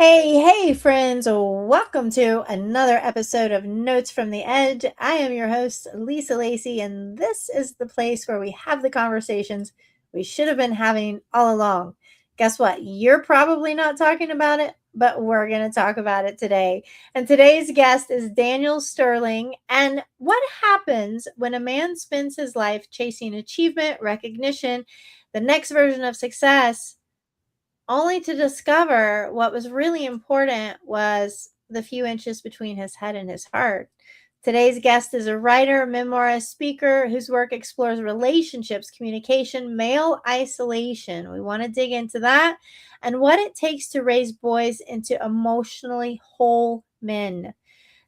Hey, friends, welcome to another episode of Notes from the Edge. I am your host, Lacy, and this is the place where we have the conversations we should have been having all along. Guess what? You're probably not talking about it, but we're going to talk about it today. And today's guest is Daniel Sterling. And what happens when a man spends his life chasing achievement, recognition, the next version of success, only to discover what was really important was the few inches between his head and his heart. Today's guest is a writer, memoirist, speaker whose work explores relationships, communication, male isolation. We want to dig into that and what it takes to raise boys into emotionally whole men.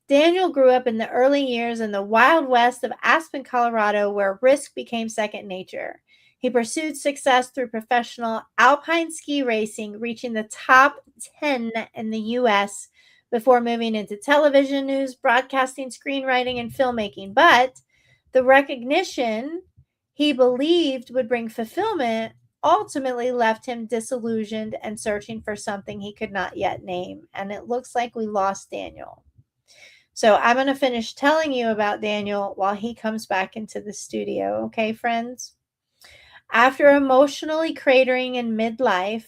Daniel grew up in the early years in the wild west of Aspen, Colorado, where risk became second nature. He pursued success through professional alpine ski racing, reaching the top 10 in the U.S. before moving into television news, broadcasting, screenwriting, and filmmaking. But the recognition he believed would bring fulfillment ultimately left him disillusioned and searching for something he could not yet name. And it looks like we lost Daniel. So I'm going to finish telling you about Daniel while he comes back into the studio. Okay, friends? After emotionally cratering in midlife,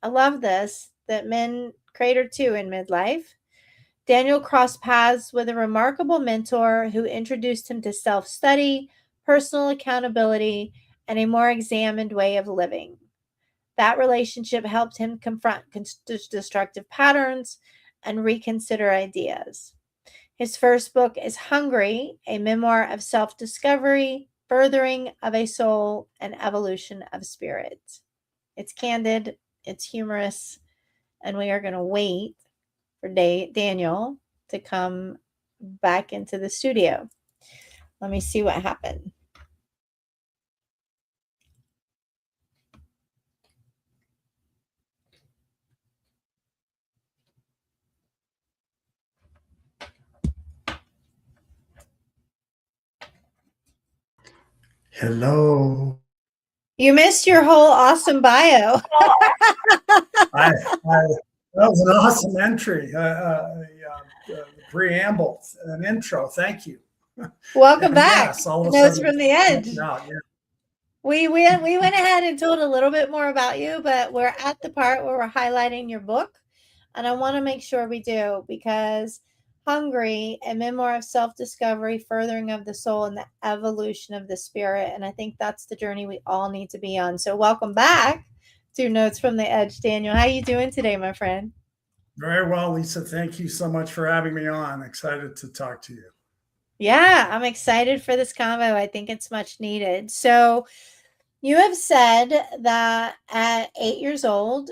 I love this, that men crater too in midlife. Daniel crossed paths with a remarkable mentor who introduced him to self study, personal accountability, and a more examined way of living. That relationship helped him confront destructive patterns and reconsider ideas. His first book is Hungry, a memoir of self discovery, furthering of a soul, and evolution of spirit. It's candid, it's humorous, and we are going to wait for Daniel to come back into the studio. Let me see what happened. Hello. You missed your whole awesome bio. That was an awesome entry, preamble, an intro. Thank you. Welcome And back yes, all to of a Notes sudden, from the Edge. yeah. We went ahead and told a little bit more about you, but we're at the part where we're highlighting your book. And I want to make sure we do, because Hungry, a memoir of self discovery, furthering of the soul, and the evolution of the spirit. And I think that's the journey we all need to be on. So, welcome back to Notes from the Edge, Daniel. How are you doing today, my friend? Very well, Lisa. Thank you so much for having me on. Excited to talk to you. Yeah, I'm excited for this convo. I think it's much needed. So, you have said that at 8 years old,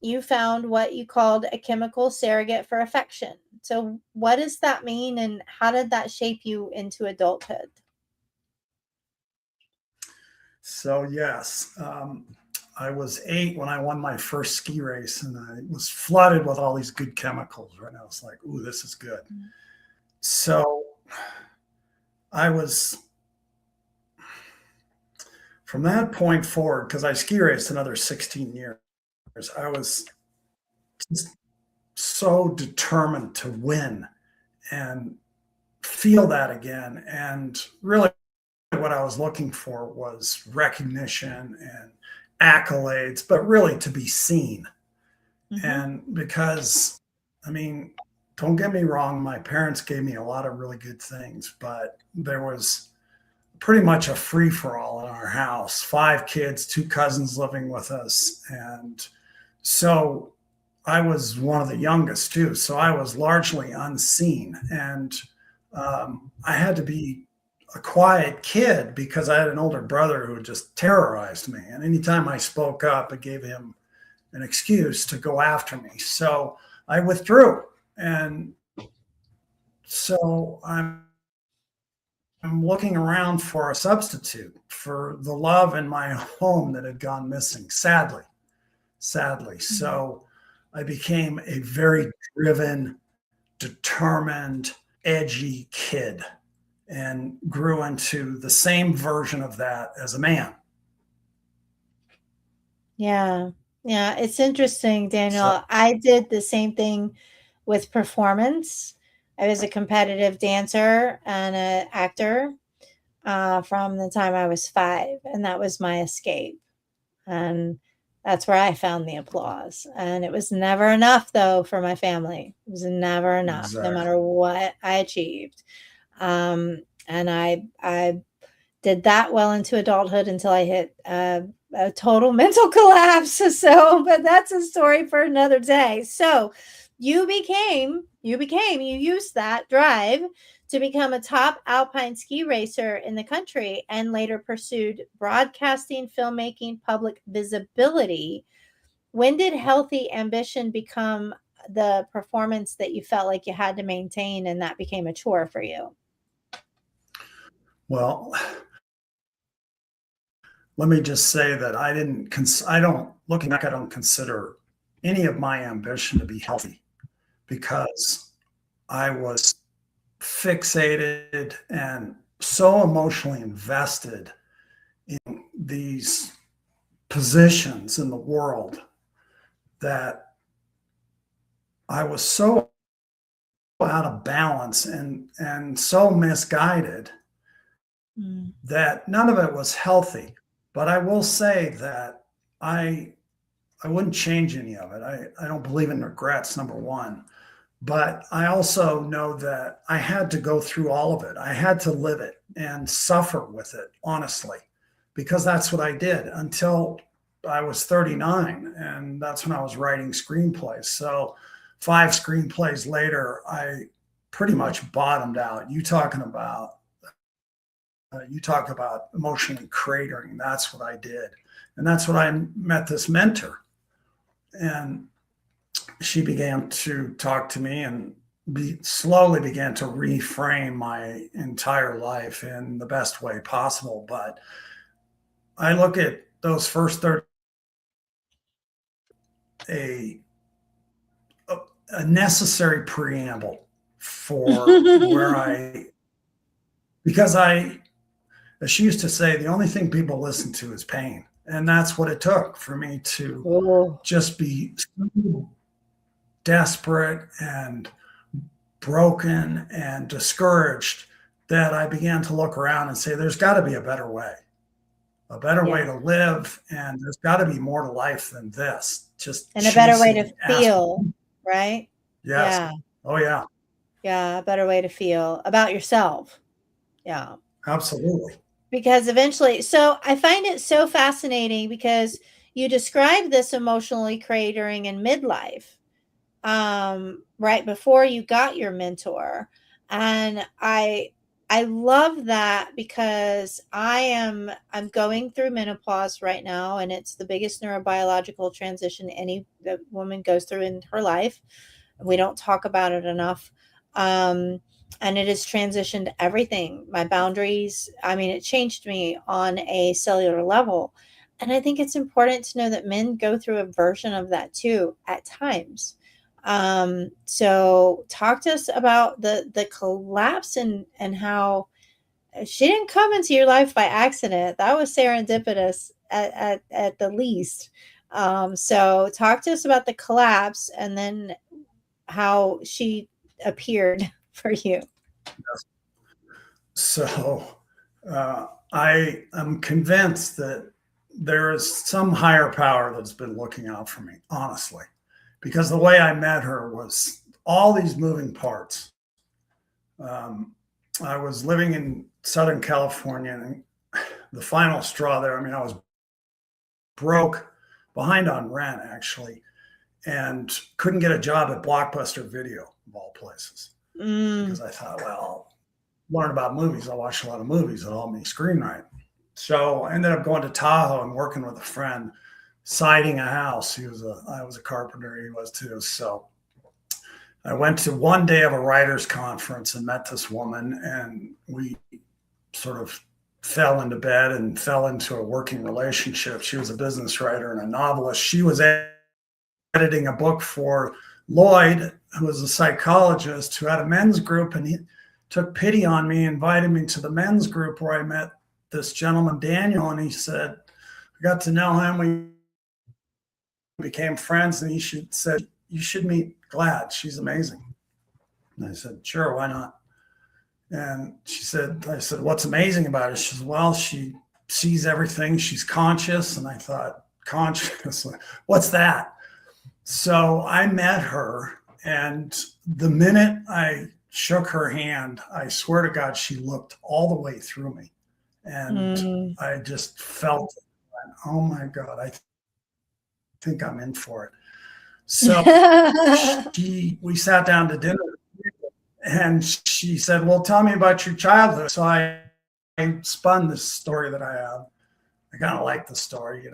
you found what you called a chemical surrogate for affection. So, what does that mean, and how did that shape you into adulthood? So, yes, I was 8 when I won my first ski race, and I was flooded with all these good chemicals. Right now, I was like, "Ooh, this is good." So, I was from that point forward, because I ski raced another 16 years, I was just so determined to win and feel that again. And really, what I was looking for was recognition and accolades, but really to be seen. Mm-hmm. And because, I mean, don't get me wrong, my parents gave me a lot of really good things, but there was pretty much a free for all in our house. 5 kids, 2 cousins living with us. And so I was one of the youngest too. So I was largely unseen. And I had to be a quiet kid because I had an older brother who just terrorized me. And anytime I spoke up, it gave him an excuse to go after me. So I withdrew. And so I'm looking around for a substitute for the love in my home that had gone missing, sadly. So I became a very driven, determined, edgy kid and grew into the same version of that as a man. Yeah. Yeah, it's interesting, So Daniel. I did the same thing with performance. I was a competitive dancer and an actor from the time I was 5, and that was my escape. And that's where I found the applause. And it was never enough, though, for my family. It was never enough, no exactly. matter what I achieved. And I did that well into adulthood until I hit a total mental collapse. So, but that's a story for another day. So, you used that drive to become a top alpine ski racer in the country and later pursued broadcasting, filmmaking, public visibility. When did healthy ambition become the performance that you felt like you had to maintain and that became a chore for you? Well, let me just say that I don't, looking back, I don't consider any of my ambition to be healthy because I was fixated and so emotionally invested in these positions in the world that I was so out of balance and so misguided Mm. that none of it was healthy. But I will say that I I wouldn't change any of it. I don't believe in regrets, number one. But I also know that I had to go through all of it. I had to live it and suffer with it, honestly, because that's what I did until I was 39. And that's when I was writing screenplays. So 5 screenplays later, I pretty much bottomed out. You talk about emotionally cratering. That's what I did. And that's when I met this mentor. And she began to talk to me and slowly began to reframe my entire life in the best way possible. But I look at those first 30, a, a, a necessary preamble for where because as she used to say, the only thing people listen to is pain. And that's what it took for me to Oh, just be so desperate and broken and discouraged that I began to look around and say, there's got to be a better way yeah. to live. And there's got to be more to life than this, just And a better way to chasing feel, aspirin. right? Yes. Yeah. Oh, yeah. Yeah, a better way to feel about yourself. Yeah. Absolutely. Because eventually, so I find it so fascinating because you describe this emotionally cratering in midlife, right before you got your mentor. And I love that because I'm going through menopause right now, and it's the biggest neurobiological transition any woman goes through in her life. We don't talk about it enough. Um, and it has transitioned everything, my boundaries. I mean, it changed me on a cellular level. And I think it's important to know that men go through a version of that too at times. So talk to us about the collapse and how she didn't come into your life by accident. That was serendipitous at the least. So talk to us about the collapse and then how she appeared for you. So I am convinced that there is some higher power that's been looking out for me, honestly, because the way I met her was all these moving parts. Um, I was living in Southern California, and the final straw there, I mean, I was broke, behind on rent, actually, and couldn't get a job at Blockbuster Video, of all places, Mm, because I thought, well, learn about movies. I watch a lot of movies. It'll help me screenwrite. So I ended up going to Tahoe and working with a friend, siding a house. I was a carpenter. He was too. So I went to one day of a writers conference and met this woman, and we sort of fell into bed and fell into a working relationship. She was a business writer and a novelist. She was editing a book for Lloyd, who was a psychologist who had a men's group, and he took pity on me, invited me to the men's group where I met this gentleman, Daniel, and he said, I got to know him. We became friends, and said, "You should meet Glad. She's amazing." And I said, "Sure, why not?" And I said, "What's amazing about her?" She said, "Well, she sees everything. She's conscious." And I thought, conscious? What's that? So I met her, and the minute I shook her hand, I swear to God, she looked all the way through me. And I just felt, oh my God, I think I'm in for it. So we sat down to dinner, and she said, "Well, tell me about your childhood." So I spun this story that I have. I kind of like the story,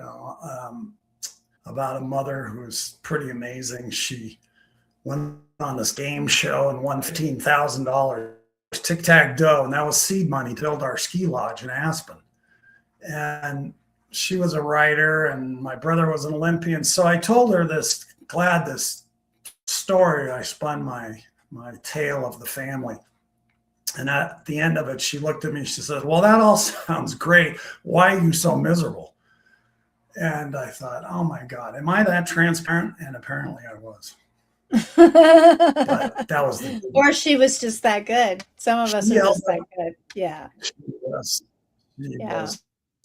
about a mother who's pretty amazing. She went on this game show and won $15,000 tic-tac-toe, and that was seed money to build our ski lodge in Aspen. And she was a writer, and my brother was an Olympian. So I told her this story. I spun my tale of the family. And at the end of it, she looked at me. She said, "Well, that all sounds great. Why are you so miserable?" And I thought, oh my God, am I that transparent? And apparently I was. But that was or she was just that good. Some of us are just that good. Yeah. She was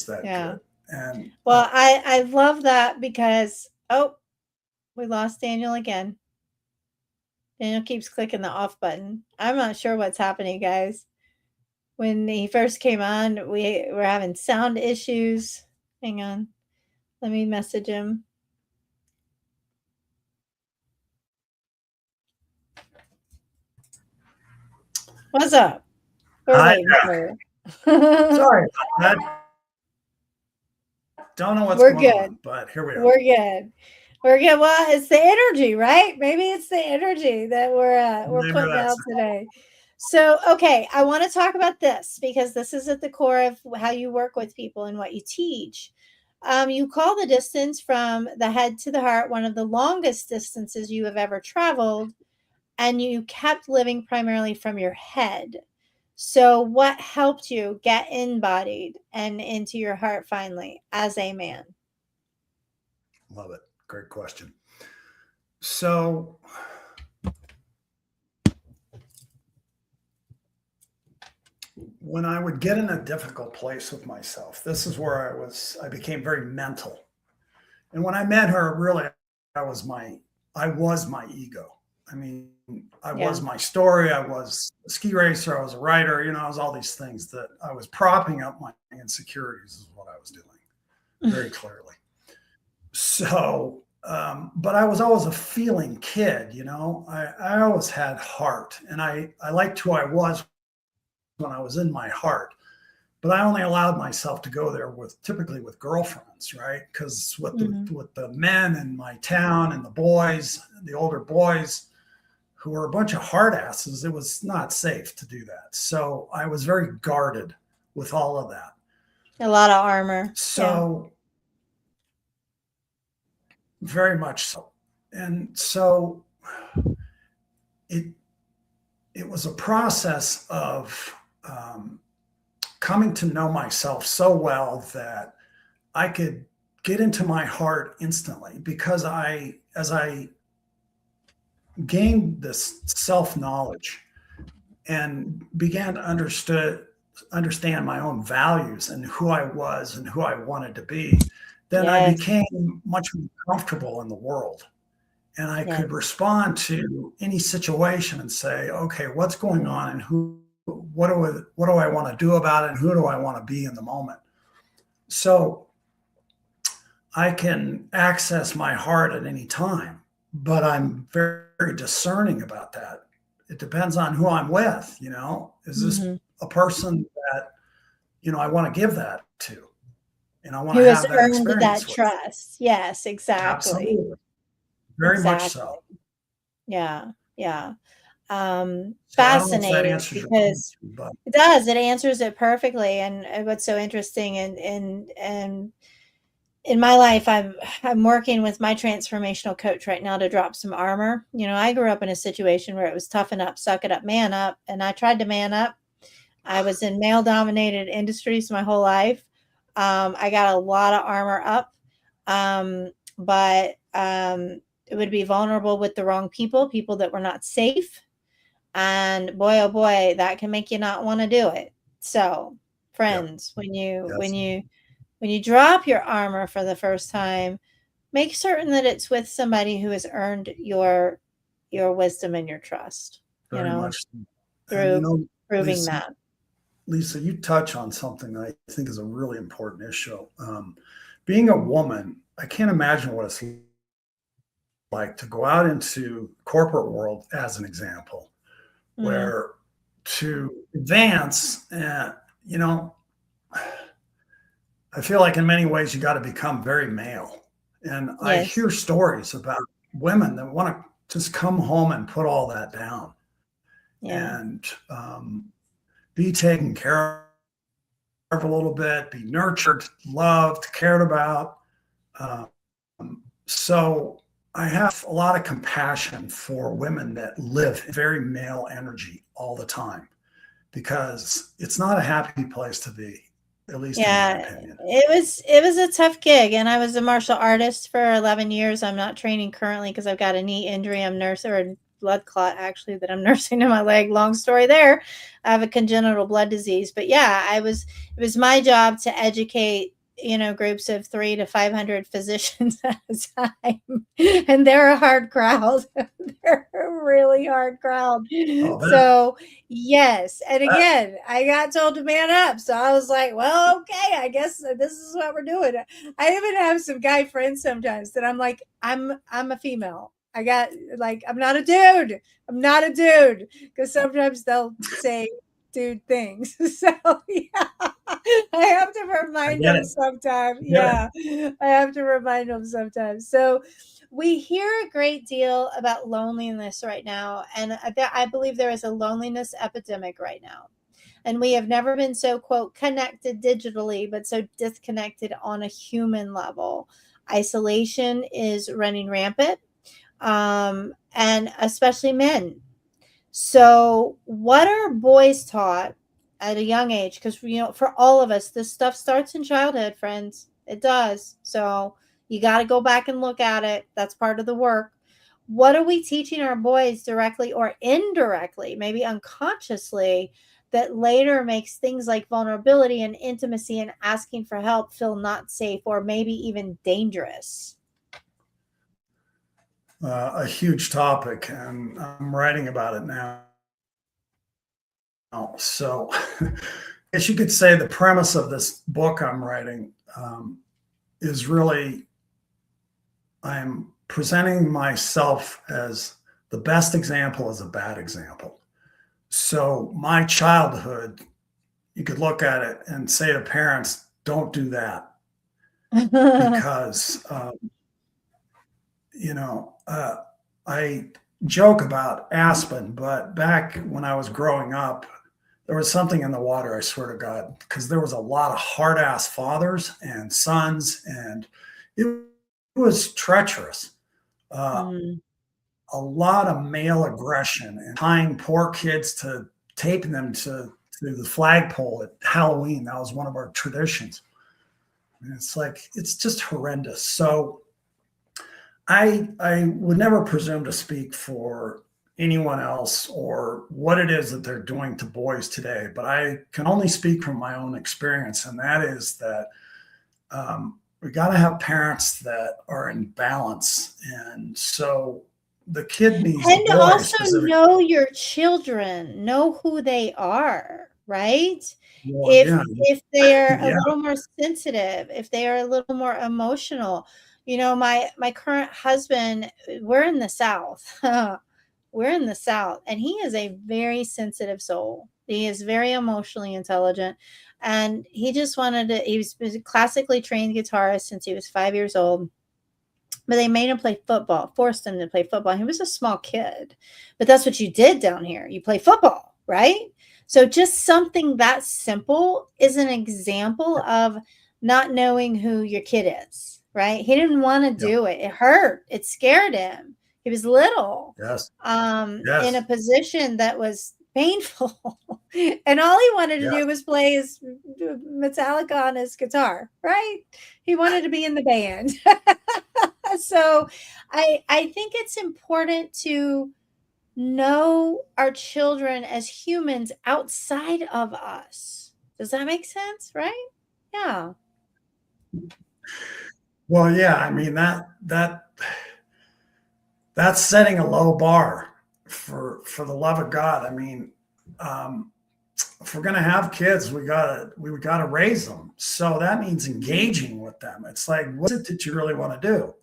that good. And well, I love that because, we lost Daniel again. Daniel keeps clicking the off button. I'm not sure what's happening, guys. When he first came on, we were having sound issues. Hang on. Let me message him. What's up? We're waiting for Sorry about that. Don't know what's going on, but here we are. We're good. Well, it's the energy, right? Maybe it's the energy that we're putting out today. So, okay, I want to talk about this because this is at the core of how you work with people and what you teach. You call the distance from the head to the heart one of the longest distances you have ever traveled, and you kept living primarily from your head. So, what helped you get embodied and into your heart finally as a man? Love it. Great question. So, when I would get in a difficult place with myself, this is where I became very mental. And when I met her, really, I was my ego. I mean, I was my story. I was a ski racer. I was a writer. I was all these things that I was propping up my insecurities is what I was doing very clearly. So, but I was always a feeling kid, I always had heart, and I liked who I was when I was in my heart. But I only allowed myself to go there typically with girlfriends, right? Because with the men in my town and the older boys, who were a bunch of hard asses, it was not safe to do that. So I was very guarded with all of that. A lot of armor. So very much so. And so it was a process of coming to know myself so well that I could get into my heart instantly, because as I gained this self-knowledge and began to understand my own values and who I was and who I wanted to be, then I became much more comfortable in the world. And I could respond to any situation and say, okay, what's going on, and what do I want to do about it, and who do I want to be in the moment? So I can access my heart at any time, but I'm very, very discerning about that. It depends on who I'm with, Is this a person that, I want to give that to? And I want to have that experience with. Trust. Yes, exactly. Absolutely. Very much so. Yeah. So Fascinating, because it does. It answers it perfectly. And what's so interesting and in my life, I'm working with my transformational coach right now to drop some armor. I grew up in a situation where it was toughen up, suck it up, man up, and I tried to man up. I was in male-dominated industries my whole life. I got a lot of armor up, but it would be vulnerable with the wrong people, people that were not safe. And boy, oh boy, that can make you not want to do it. So, Yeah. friends, Yes. when you drop your armor for the first time, make certain that it's with somebody who has earned your wisdom and your trust, you Very know, much. And through proving Lisa, that. Lisa, you touch on something that I think is a really important issue. Being a woman, I can't imagine what it's like to go out into corporate world as an example, Mm, where to advance, you know, I feel like in many ways you got to become very male. And I yes. hear stories about women that want to just come home and put all that down Yeah. and be taken care of a little bit, be nurtured, loved, cared about. Um, so I have a lot of compassion for women that live very male energy all the time because it's not a happy place to be, at least in my Yeah, opinion. it was a tough gig, and I was a martial artist for 11 years. I'm not training currently because I've got a knee injury. I'm nurse or a blood clot actually that I'm nursing in my leg. Long story there. I have a congenital blood disease, but yeah, it was my job to educate, groups of 3 to 500 physicians at a time. And they're a hard crowd. They're a really hard crowd. Oh, So, yes, and that again, I got told to man up, so I was like, "Well, okay, I guess this is what we're doing." I even have some guy friends sometimes that I'm like, I'm a female. I got like I'm not a dude. I'm not a dude because sometimes they'll say dude things. So yeah, I have to I remind get them it. sometimes. I get it. Yeah, I have to remind them sometimes. So we hear a great deal about loneliness right now, and I believe there is a loneliness epidemic right now. And we have never been so, quote, connected digitally, but so disconnected on a human level. Isolation is running rampant, and especially men. So, what are boys taught at a young age? Because, for all of us, this stuff starts in childhood, friends. It does. So, you got to go back and look at it. That's part of the work. What are we teaching our boys directly or indirectly, maybe unconsciously, that later makes things like vulnerability and intimacy and asking for help feel not safe or maybe even dangerous? A huge topic, and I'm writing about it now. So, as you could say, the premise of this book I'm writing is really I'm presenting myself as the best example as a bad example. So, my childhood, you could look at it and say to parents, don't do that because, you know, I joke about Aspen, but back when I was growing up, there was something in the water, I swear to God, because there was a lot of hard ass fathers and sons, and it was treacherous. Uh, Mm, a lot of male aggression and tying poor kids to taping them to the flagpole at Halloween. That was one of our traditions. And it's like, it's just horrendous. So I would never presume to speak for anyone else or what it is that they're doing to boys today, but I can only speak from my own experience, and that is that we got to have parents that are in balance, and so the kid needs the And boy also specific. know your children, know who they are, right? Well, If yeah, if they are a yeah, little more sensitive, if they are a little more emotional. My current husband, we're in the South. We're in the South, and he is a very sensitive soul. He is very emotionally intelligent, and he was a classically trained guitarist since he was 5 years old, but they made him play football, forced him to play football. He was a small kid, but that's what you did down here. You play football, right? So just something that simple is an example of not knowing who your kid is, right? He didn't want to yeah, do it. It hurt. It scared him. He was little, yes, in a yes, position that was painful. And all he wanted to do yes, was play his Metallica on his guitar, right? He wanted to be in the band. So I think it's important to know our children as humans outside of us. Does that make sense? Right? Yeah. Well, yeah, I mean that's setting a low bar for the love of God. I mean, um, if we're gonna have kids, we gotta raise them. So that means engaging with them. It's like, what is it that you really want to do?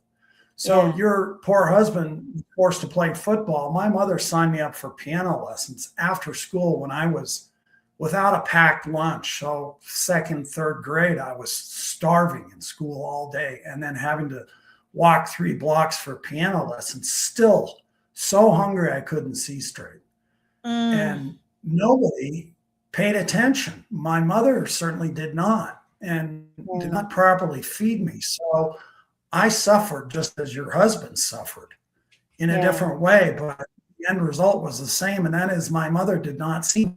So Yeah. your poor husband was forced to play football. My mother signed me up for piano lessons after school when I was without a packed lunch. So second, third grade, I was starving in school all day and then having to walk 3 blocks for piano lessons, still so hungry I couldn't see straight. Mm, And nobody paid attention. My mother certainly did not and did yeah. not properly feed me. So I suffered just as your husband suffered in a Yeah. different way, but the end result was the same. And that is my mother did not see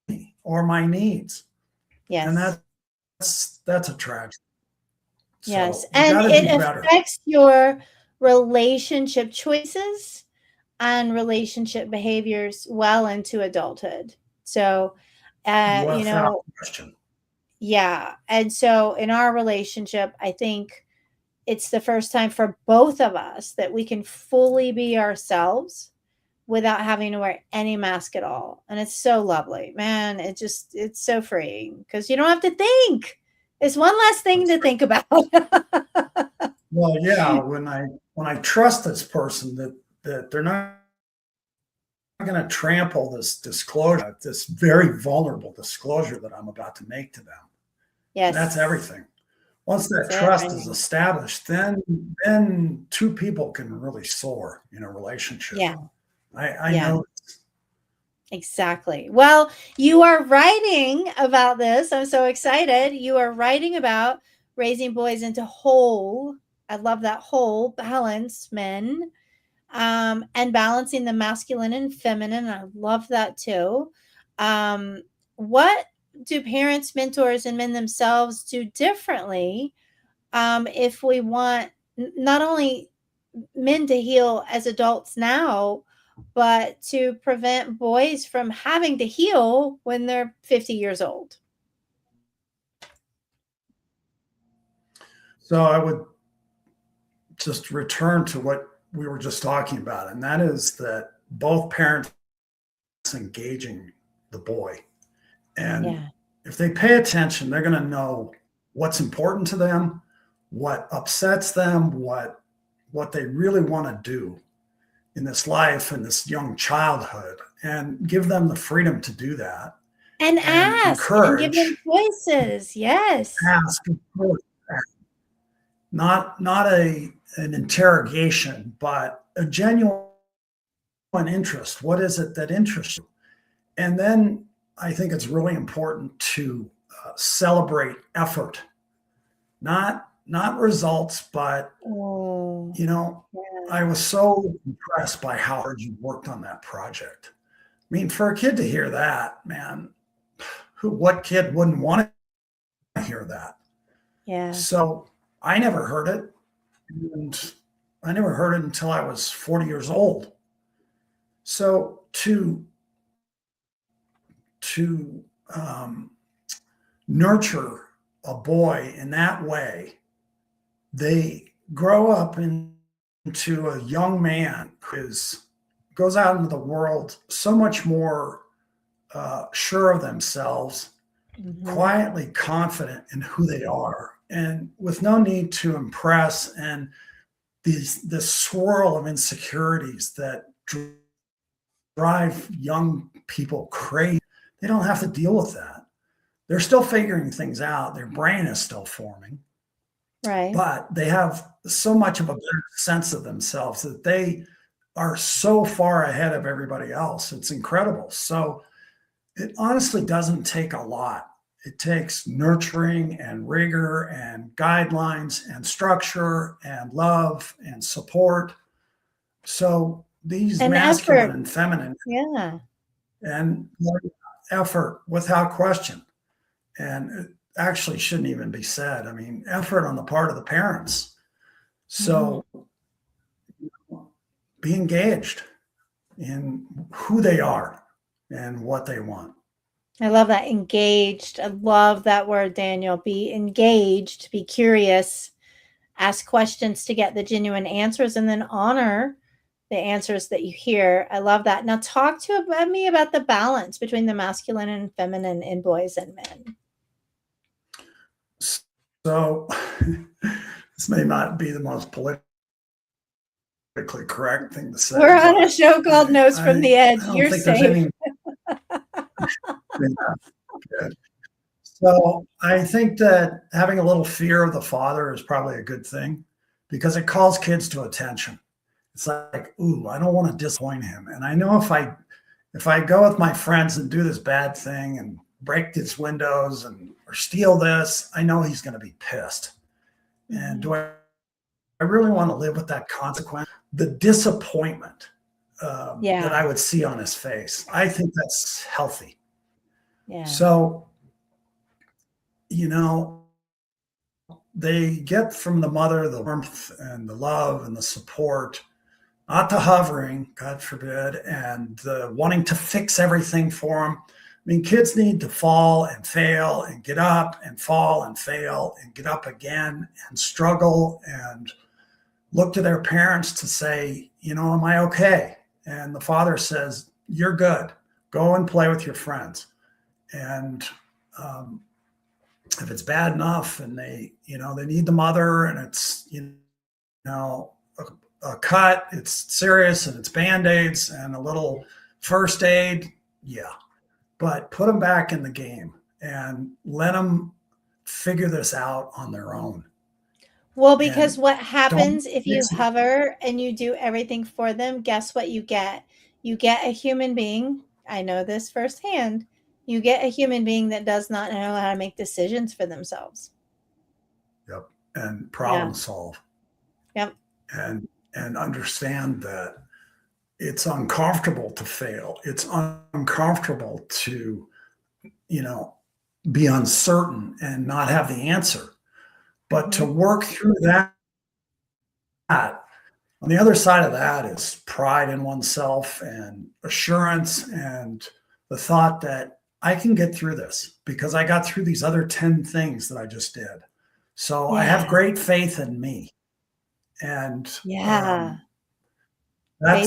me or my needs. And Yes. that's a tragedy. Yes. So we And got to it do better. affects your relationship choices and relationship behaviors well into adulthood. So, you Without know, question. yeah. And so in our relationship, I think it's the first time for both of us that we can fully be ourselves without having to wear any mask at all. And it's so lovely, man. It's so freeing because you don't have to think. It's one less thing That's to right. think about. Well, yeah, when I trust this person that they're not going to trample this disclosure, this very vulnerable disclosure that I'm about to make to them. That's Yes, everything. Once that that's trust is everything. established, then two people can really soar in a relationship. Yeah, I yeah, know. exactly. Well, you are writing about this. I'm so excited. You are writing about raising boys into whole. I love that whole balanced men, and balancing the masculine and feminine. I love that too. What do parents, mentors, and men themselves do differently, if we want not only men to heal as adults now, but to prevent boys from having to heal when they're 50 years old? So I would just return to what we were just talking about, and that is that both parents engaging the boy. And Yeah. if they pay attention, they're going to know what's important to them, what upsets them, what they really want to do in this life and this young childhood, and give them the freedom to do that And and ask and give them encourage, choices. Yes. ask, not an interrogation, but a genuine interest. What is it that interests you? And then I think it's really important to celebrate effort, not results, but Oh, you know, yeah. I was so impressed by how hard you worked on that project. I mean, for a kid to hear that, man, what kid wouldn't want to hear that? Yeah. So I never heard it, and I never heard it until I was 40 years old. So to nurture a boy in that way, they grow up into a young man who goes out into the world so much more sure of themselves, Mhm. quietly confident in who they are, and with no need to impress, and this swirl of insecurities that drive young people crazy. They don't have to deal with that. They're still figuring things out. Their brain is still forming, Right. but they have so much of a better sense of themselves that they are so far ahead of everybody else. It's incredible. So it honestly doesn't take a lot. It takes nurturing and rigor and guidelines and structure and love and support. So these And masculine effort. and feminine Yeah. and effort without question. And it actually shouldn't even be said. I mean, effort on the part of the parents. Mhm. So be engaged in who they are and what they want. I love that, engaged. I love that word, Daniel. Be engaged, be curious, ask questions to get the genuine answers, and then honor the answers that you hear. I love that. Now, talk to me about the balance between the masculine and feminine in boys and men. So, this may not be the most politically correct thing to say. We're on a show called Notes from the Edge. I don't You're think there's safe. any. Good. So I think that having a little fear of the father is probably a good thing because it calls kids to attention. It's like, ooh, I don't want to disappoint him. And I know if I go with my friends and do this bad thing and break these windows and or steal this, I know he's going to be pissed. And do I really want to live with that consequence? The disappointment that I would see on his face. I think that's healthy. Yeah. So, they get from the mother the warmth and the love and the support, not the hovering, God forbid, and the wanting to fix everything for them. I mean, kids need to fall and fail and get up and fall and fail and get up again and struggle and look to their parents to say, am I okay? And the father says, you're good. Go and play with your friends. And if it's bad enough and they need the mother and it's, a cut, it's serious and it's band-aids and a little first aid. Yeah. But put them back in the game and let them figure this out on their own. Well, because what happens if you hover and you do everything for them, guess what you get? You get a human being. I know this firsthand. You get a human being that does not know how to make decisions for themselves. Yep. And problem solve. Yep. And understand that it's uncomfortable to fail. It's uncomfortable to, be uncertain and not have the answer. But to work through that, on the other side of that is pride in oneself and assurance and the thought that I can get through this because I got through these other 10 things that I just did. So I have great faith in me. And faith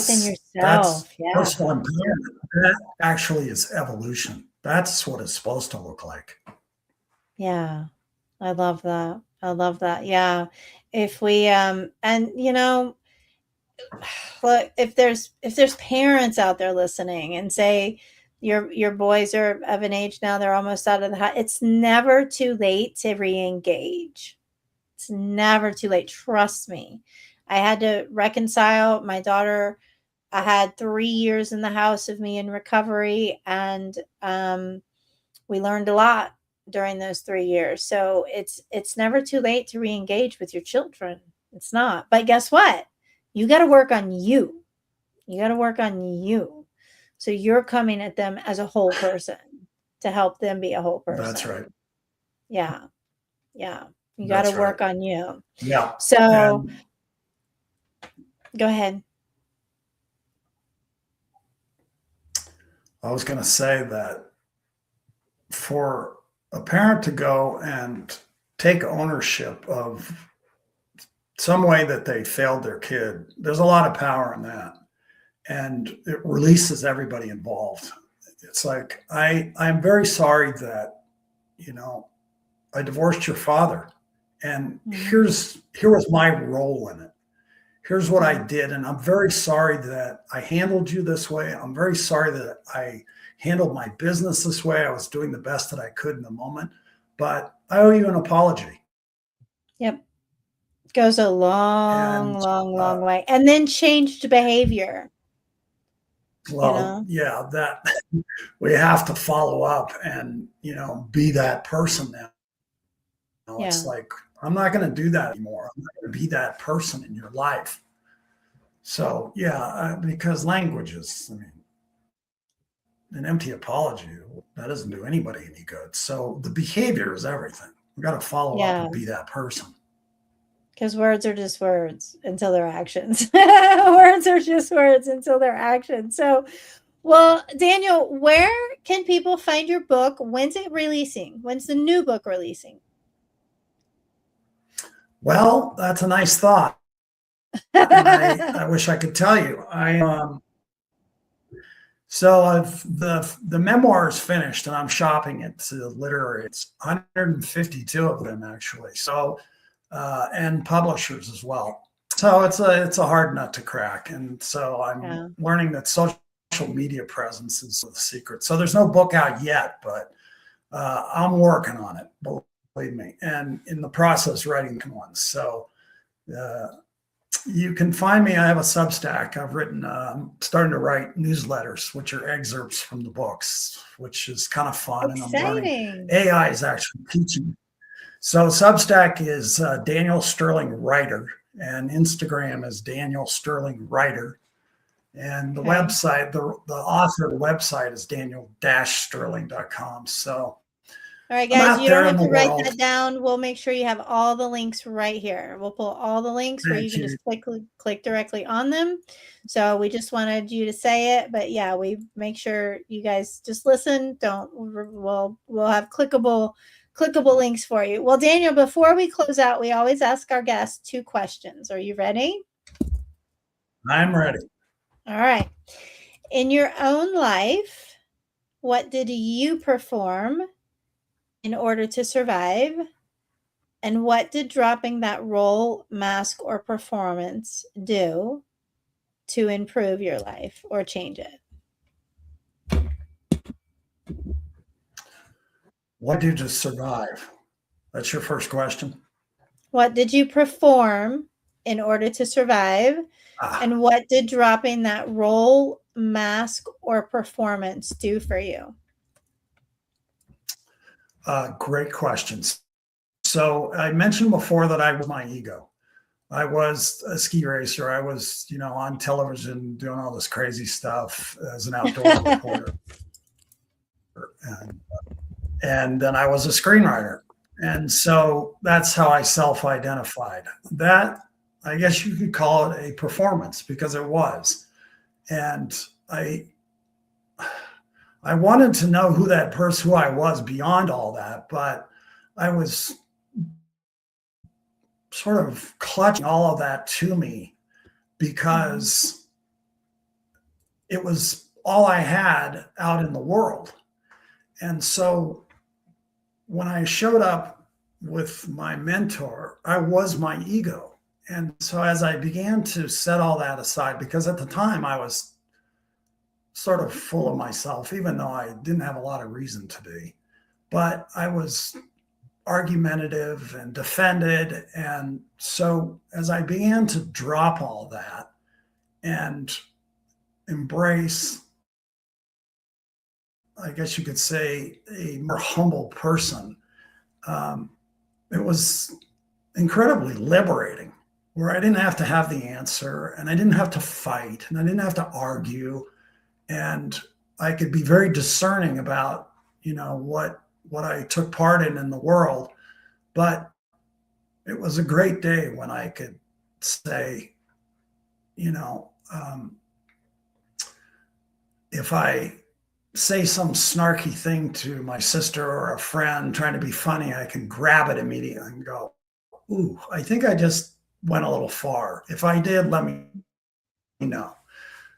in yourself. Personal empowerment. That actually is evolution. That's what it's supposed to look like. Yeah. I love that. I love that. Yeah. If we look, if there's parents out there listening and say your boys are of an age now, they're almost out of the house, it's never too late to re-engage. It's never too late. Trust me. I had to reconcile my daughter. I had 3 years in the house of me in recovery, and we learned a lot during those 3 years. So it's never too late to re-engage with your children. It's not. But guess what? You got to work on you. You got to work on you. So you're coming at them as a whole person to help them be a whole person. That's right. Yeah. Yeah. You got to work on you. Yeah. So go ahead. I was going to say that for a parent to go and take ownership of some way that they failed their kid, there's a lot of power in that. And it releases everybody involved. It's like, I'm very sorry that, I divorced your father. And here was my role in it. Here's what I did. And I'm very sorry that I handled you this way. I'm very sorry that I handled my business this way. I was doing the best that I could in the moment, but I owe you an apology. Yep. Goes a long way. And then changed behavior. Well, yeah, that we have to follow up and, be that person now. It's like, I'm not going to do that anymore. I'm not going to be that person in your life. So, because languages, an empty apology, that doesn't do anybody any good. So the behavior is everything. We've got to follow up and be that person. Because words are just words until they're actions. Words are just words until they're actions. So, well, Daniel, where can people find your book? When's it releasing? When's the new book releasing? Well, that's a nice thought. And I wish I could tell you. The memoir is finished, and I'm shopping it to literary. It's 152 of them actually. So and publishers as well. So it's a hard nut to crack, and so I'm Yeah. learning that social media presence is the secret. So there's no book out yet, but I'm working on it. Believe me, and in the process writing one. So. Uh, you can find me. I have a Substack. I've written, starting to write newsletters, which are excerpts from the books, which is kind of fun. And I'm learning. Exciting. AI is actually teaching. So Substack is Daniel Sterling Writer, and Instagram is Daniel Sterling Writer. And the Okay. website, the author of the website is daniel-sterling.com. So All right, I'm guys, out you there don't in have the to write world. that down. We'll make sure you have all the links right here. We'll pull all the links where you Thank can you. just click directly on them. So we just wanted you to say it, but yeah, we make sure you guys just listen. Don't we'll have clickable links for you. Well, Daniel, before we close out, we always ask our guests 2 questions. Are you ready? I'm ready. All right. In your own life, what did you perform in order to survive? And what did dropping that role, mask, or performance do to improve your life or change it? What do you to survive? That's your first question. What did you perform in order to survive? Ah, And what did dropping that role, mask, or performance do for you? great questions. So I mentioned before that I was my ego. I was a ski racer. I was, on television doing all this crazy stuff as an outdoor reporter. And, and then I was a screenwriter. And so that's how I self identified. That, I guess you could call it a performance because it was. And I wanted to know who I was beyond all that, but I was sort of clutching all of that to me Mhm. because it was all I had out in the world. And so when I showed up with my mentor, I was my ego. And so as I began to set all that aside, because at the time I was sort of full of myself, even though I didn't have a lot of reason to be, but I was argumentative and defended. And so as I began to drop all that and embrace, I guess you could say, a more humble person, um, it was incredibly liberating where I didn't have to have the answer and I didn't have to fight and I didn't have to argue. And I could be very discerning about, what I took part in the world. But it was a great day when I could say, you know, um, if I say some snarky thing to my sister or a friend trying to be funny, I can grab it immediately and go, ooh, I think I just went a little far. If I did, let me know.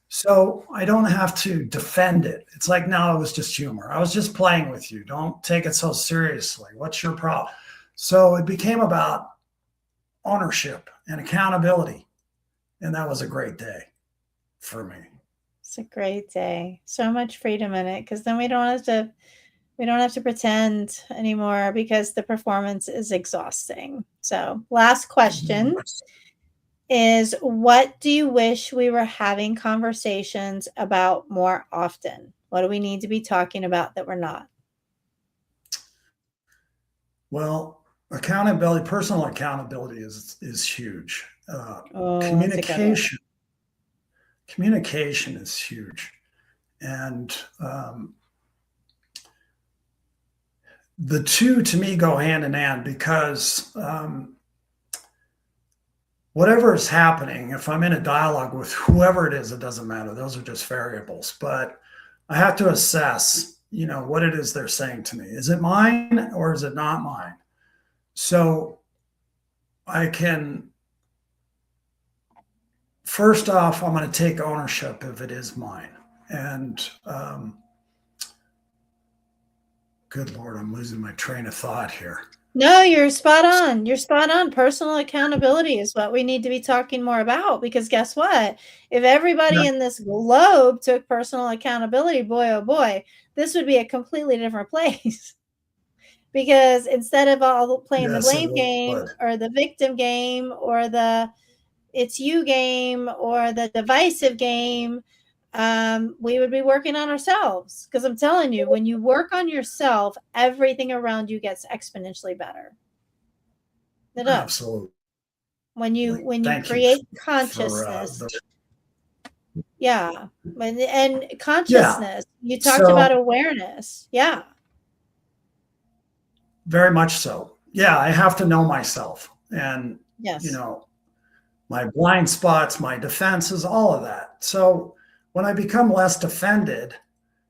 So I don't have to defend it. It's like, no, it was just humor. I was just playing with you. Don't take it so seriously. What's your problem? So it became about ownership and accountability. And that was a great day for me. It's a great day. So much freedom in it because then we don't have to pretend anymore because the performance is exhausting. So, last question is what do you wish we were having conversations about more often? What do we need to be talking about that we're not? Well, accountability, personal accountability is huge. Oh, that's a good one. Communication, communication is huge, and the two to me go hand in hand because whatever is happening, if I'm in a dialogue with whoever it is, it doesn't matter. Those are just variables. But I have to assess, what it is they're saying to me. Is it mine or is it not mine? So I can, first off, I'm going to take ownership if it is mine. And good Lord, I'm losing my train of thought here. No, you're spot on. You're spot on. Personal accountability is what we need to be talking more about, because guess what? If everybody in this globe took personal accountability, boy, oh boy, this would be a completely different place. Because instead of all playing the Yes, it blame game would. or the victim game or the it's you game or the divisive game, we would be working on ourselves. Because I'm telling you, when you work on yourself, everything around you gets exponentially better. It does. Absolutely. When you Thank you create for consciousness, the. yeah, and Yeah. consciousness. You talked So about awareness, yeah, very much so. Yeah, I have to know myself and, you yes, know, my blind spots, my defenses, all of that. So when I become less defended,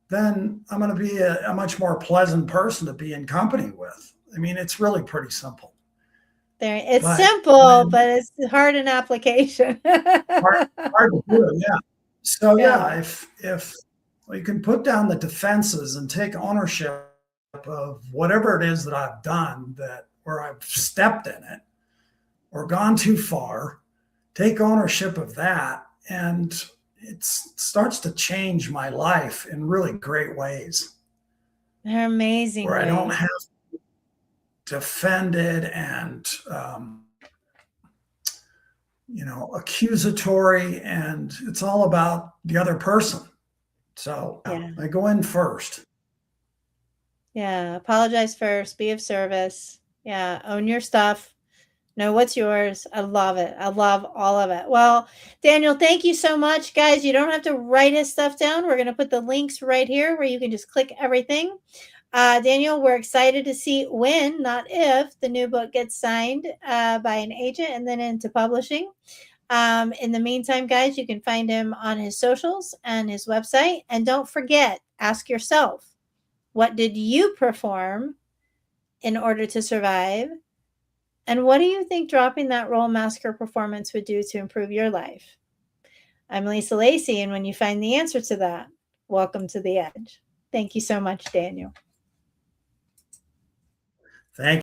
then I'm going to be a much more pleasant person to be in company with. I mean, it's really pretty simple. there. It's But simple, but when it's hard in application. hard, hard to do it, yeah. So Yeah, yeah, if well, you can put down the defenses and take ownership of whatever it is that I've done that where I've stepped in it or gone too far, take ownership of that, and it starts to change my life in really great ways they're amazing where I don't ways. have to defend it and accusatory, and it's all about the other person. So Yeah. I go in first. Yeah, apologize first, be of service. Yeah, own your stuff. Know what's yours. I love it. I love all of it. Well, Daniel, thank you so much. Guys, you don't have to write his stuff down. We're going to put the links right here where you can just click everything. Daniel, we're excited to see when, not if, the new book gets signed by an agent and then into publishing. In the meantime, guys, you can find him on his socials and his website. And don't forget, ask yourself, what did you perform in order to survive? And what do you think dropping that role masker performance would do to improve your life? I'm Lisa Lacy, and when you find the answer to that, welcome to the edge. Thank you so much, Daniel. Thank